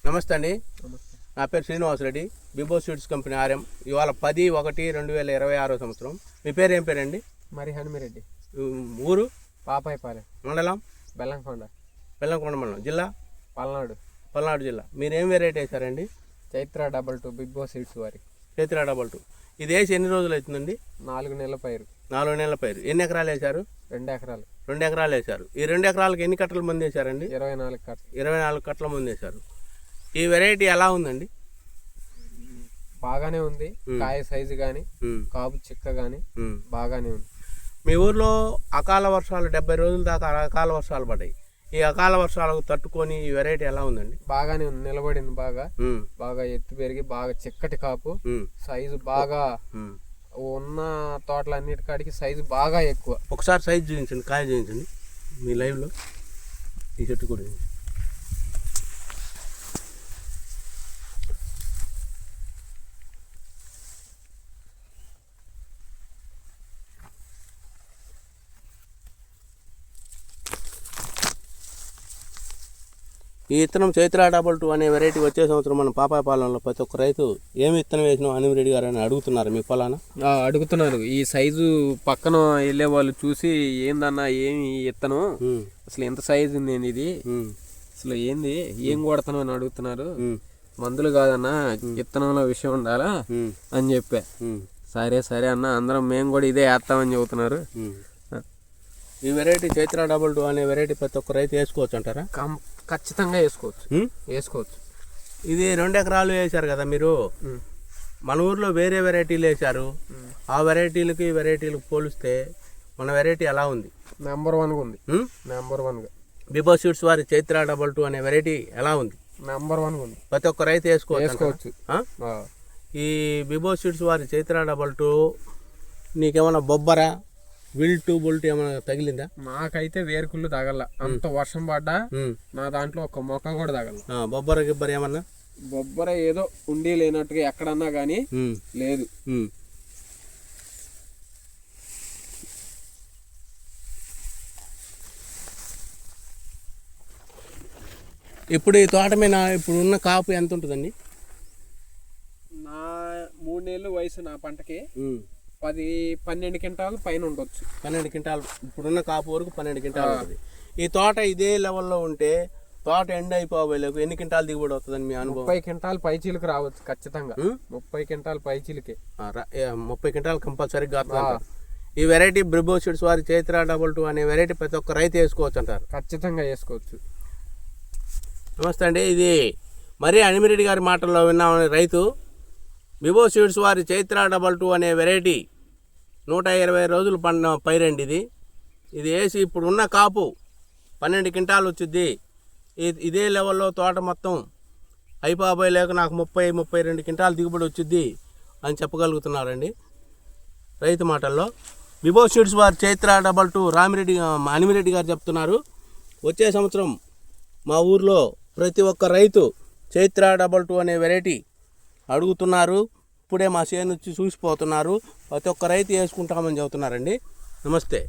నమస్తే అండి, నా పేరు శ్రీనివాసరెడ్డి, బిబో సీడ్స్ కంపెనీ ఆర్ఎం. ఇవాళ 10/1/2026 సంవత్సరం. మీ పేరు ఏం పేరండి? మరి హనుమిరెడ్డి. ఊరు? పాపాయపాలెం మండలం? బెల్లంకొండ. బెల్లంకొండ మండలం. జిల్లా? పల్నాడు జిల్లా. మీరు ఏం వెరైటీ వేశారండి? చైత్ర 22 బిబో సీడ్స్ వారి. చైత్ర 22. ఇది వేసి ఎన్ని రోజులు అవుతుందండి? 4 నెలల పైరు. 4 నెలల పైరు. ఎన్ని ఎకరాలు వేశారు? 2 ఎకరాలు. 2 ఎకరాలు వేశారు. ఈ 2 ఎకరాలకు ఎన్ని కట్టల మంది వేశారండి? 24 కట్టలు. 24 కట్టల మంది వేశారు. ఈ వెరైటీ ఎలా ఉందండి? బాగానే ఉంది. కాయ సైజు కానీ కాపు చిక్క కానీ బాగానే ఉంది. మీ ఊర్లో అకాల వర్షాలు 70 రోజుల దాకా అకాల వర్షాలు పడ్డాయి. ఈ అకాల వర్షాలకు తట్టుకొని ఈ వెరైటీ ఎలా ఉందండి? బాగానే ఉంది, నిలబడింది. బాగా ఎత్తు పెరిగి బాగా చిక్కటి కాపు, సైజు బాగా ఉన్న తోటలన్నిటికాడికి సైజు బాగా ఎక్కువ. ఒకసారి సైజు చూపించండి, కాయ చూపించండి మీ లైవ్లో. ఈ చెట్టు కూడా ఈ విత్తనం చైత్ర 22 అనే వెరైటీ వచ్చే సంవత్సరం మన పాపాయపాలెంలో ప్రతి ఒక్క రైతు ఏమి విత్తనం వేసినావు హనుమిరెడ్డి గారు అని అడుగుతున్నారు. మీ పొలాన అడుగుతున్నారు. ఈ సైజు పక్కన వెళ్ళే వాళ్ళు చూసి ఏందన్నా ఏమి విత్తనం, అసలు ఎంత సైజు ఉంది ఇది, అసలు ఏంది ఏం కొడతాను అని అడుగుతున్నారు. మందులు కాదన్నా విత్తనంలో విషయం ఉండాలా అని చెప్పా. సరే అన్న, అందరం మేము కూడా ఇదే వేస్తామని చెబుతున్నారు. ఈ వెరైటీ చైత్ర 22 అనే వెరైటీ ప్రతి ఒక్క రైతు వేసుకోవచ్చు అంటారా? ఖచ్చితంగా వేసుకోవచ్చు. ఇది 2 ఎకరాలు వేశారు కదా మీరు. మన ఊర్లో వేరే వెరైటీలు వేశారు. ఆ వెరైటీలకి ఈ వెరైటీలకు పోలిస్తే మన వెరైటీ ఎలా ఉంది? నెంబర్ 1 ఉంది. నెంబర్ 1గా బిబో సీడ్స్ వారి చైత్ర 22 అనే వెరైటీ ఎలా ఉంది? నెంబర్ 1 ఉంది. ప్రతి ఒక్క రైతు వేసుకోవచ్చు. ఈ బిబో సీడ్స్ వారి చైత్ర 22 నీకేమన్నా బొబ్బరా విల్టు బొల్టు ఏమైనా తగిలిందా? నాకైతే వేరుకుళ్ళు తగల. అంత వర్షం పడ్డా నా దాంట్లో ఒక మొక్క కూడా తగల. బొబ్బర గిబ్బర ఏమన్నా? బొబ్బర ఏదో ఉండి లేనట్టుగా ఎక్కడన్నా కానీ లేదు. ఇప్పుడు ఈ తోట మీద ఇప్పుడు ఉన్న కాపు ఎంత ఉంటుందండి? నా 3 నెలలు వయసు నా పంటకి 10-12 క్వింటాలు పైన ఉండొచ్చు. 12 క్వింటాలు ఇప్పుడున్న కాపు వరకు 12 క్వింటాలు ఉంటుంది. ఈ తోట ఇదే లెవెల్లో ఉంటే తోట ఎండ్ అయిపోవేలకు ఎన్ని క్వింటాలు దిగుబడి వస్తుందని మీ అనుభవం? 30 క్వింటాలు పైచీలకు రావచ్చు ఖచ్చితంగా. 30 క్వింటాలు పైచీలకే. 30 క్వింటాలు కంపల్సరీగా వస్తుంది. ఈ వెరైటీ బిబో సీడ్స్ వారి చైత్ర 22 అనే వెరైటీ ప్రతి ఒక్క రైతు వేసుకోవచ్చు అంటారు? ఖచ్చితంగా వేసుకోవచ్చు. నమస్తే అండి, ఇది మరి హనుమిరెడ్డి గారి మాటల్లో విన్నామని రైతు. బిబో సీడ్స్ వారి చైత్ర 22 అనే వెరైటీ 120 రోజులు పండిన పైరండి ఇది. ఇది వేసి ఇప్పుడు ఉన్న కాపు 12 క్వింటాలు వచ్చింది. ఇదే లెవెల్లో తోట మొత్తం అయిపోయి లేక నాకు 30-32 క్వింటాలు దిగుబడి వచ్చింది అని చెప్పగలుగుతున్నారండి రైతు మాటల్లో. బిబో సీడ్స్ వారి చైత్ర 22 హనుమిరెడ్డి గారు చెప్తున్నారు. వచ్చే సంవత్సరం మా ఊర్లో ప్రతి ఒక్క రైతు చైత్ర 22 అనే వెరైటీ అడుగుతున్నారు. ఇప్పుడే మా చేను వచ్చి చూసిపోతున్నారు. ప్రతి ఒక్క రైతు వేసుకుంటామని చెబుతున్నారండి. నమస్తే.